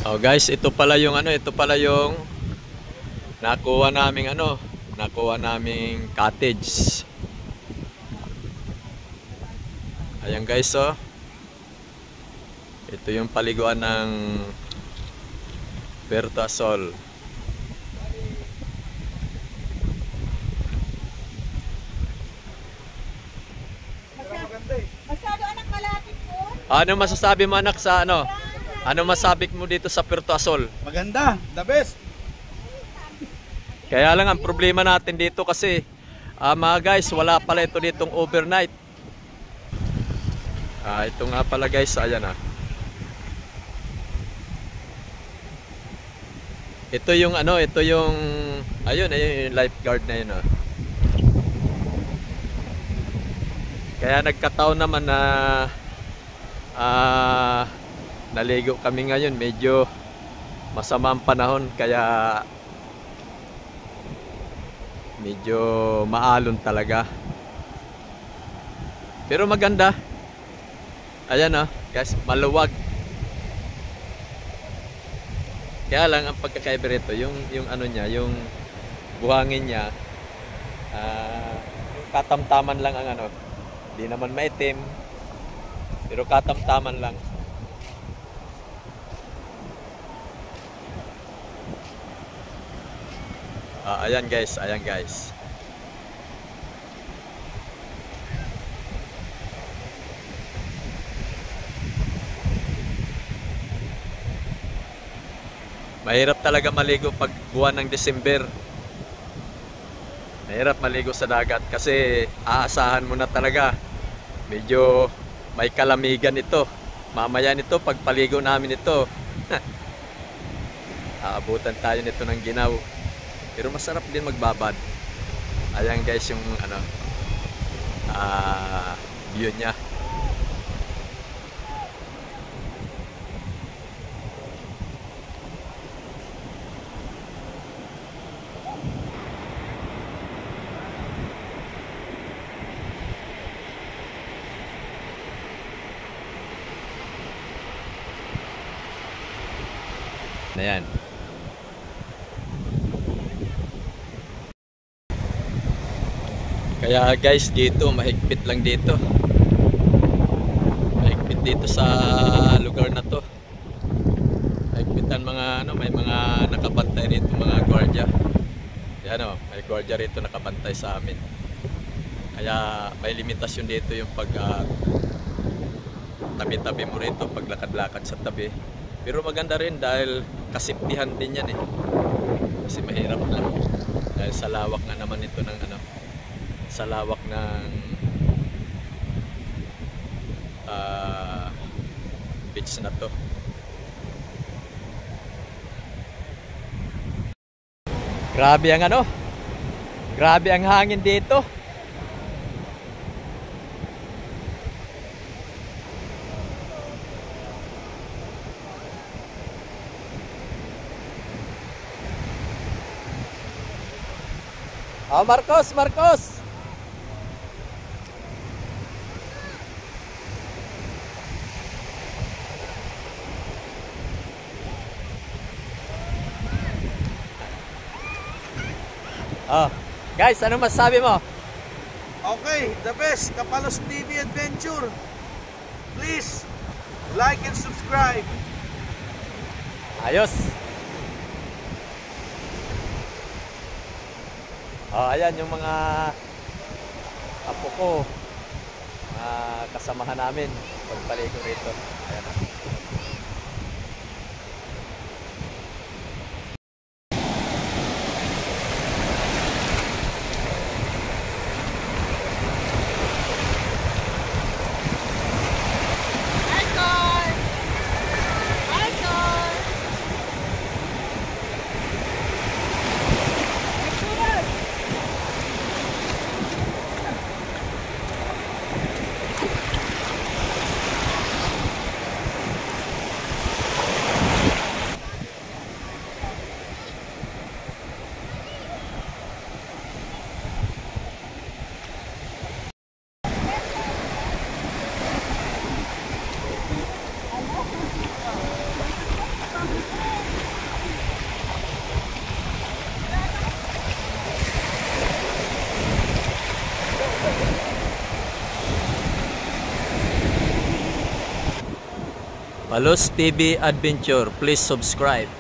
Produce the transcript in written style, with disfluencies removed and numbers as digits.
Oh guys, ito pala yung ito pala yung nakuha naming cottage. Ayan guys, oh. Ito yung paliguan ng Puerto Sol. Masyado anak malapit po. Ano masasabi mo anak sa ano? Ano masabi mo dito sa Puerto Sol? Maganda, the best. Kaya lang ang problema natin dito kasi mga guys, wala pala ito ditong overnight. Ito nga pala guys, ayan ah. Ito yung ayun yung lifeguard na yun ah. Kaya nagkataon naman na naligo kami ngayon, medyo masama ang panahon kaya medyo maalon talaga. Pero maganda. Ayan oh, guys, maluwag. Kaya lang ang pagkakaiba rito, yung ano niya, yung buhangin niya, katamtaman lang ang ano. Hindi naman maitim, pero katamtaman lang. Ayan guys, ayan guys. Mahirap talaga maligo pag buwan ng December. Mahirap maligo sa dagat kasi aasahan mo na talaga. Medyo may kalamigan ito. Mamaya nito pagpaligo namin ito. Aabutan tayo nito ng ginaw. Pero masarap din magbabad. Ayan guys yung view niya. Ayan. Kaya guys, dito mahigpit lang dito. Mahigpit dito sa lugar na to. Mahigpitan mga may mga nakabantay rito, mga gwardiya. Yan oh, may gwardiya rito nakabantay sa amin. Kaya may limitasyon dito yung pag tabi-tabi mo rito, paglakad-lakad sa tabi. Pero maganda rin dahil kasiptihan din yan eh. Kasi mahirap na. Dahil sa lawak nga naman ito ng sa lawak ng beach na to. Grabe ang grabe ang hangin dito. Marcos, Marcos. Guys, ano masasabi mo? Okay, the best. Kapalos TV Adventure. Please, like and subscribe. Ayos. Ayan yung mga apo ko, kasamahan namin pagpaligo rito. Ayan. Palos TV Adventure. Please subscribe.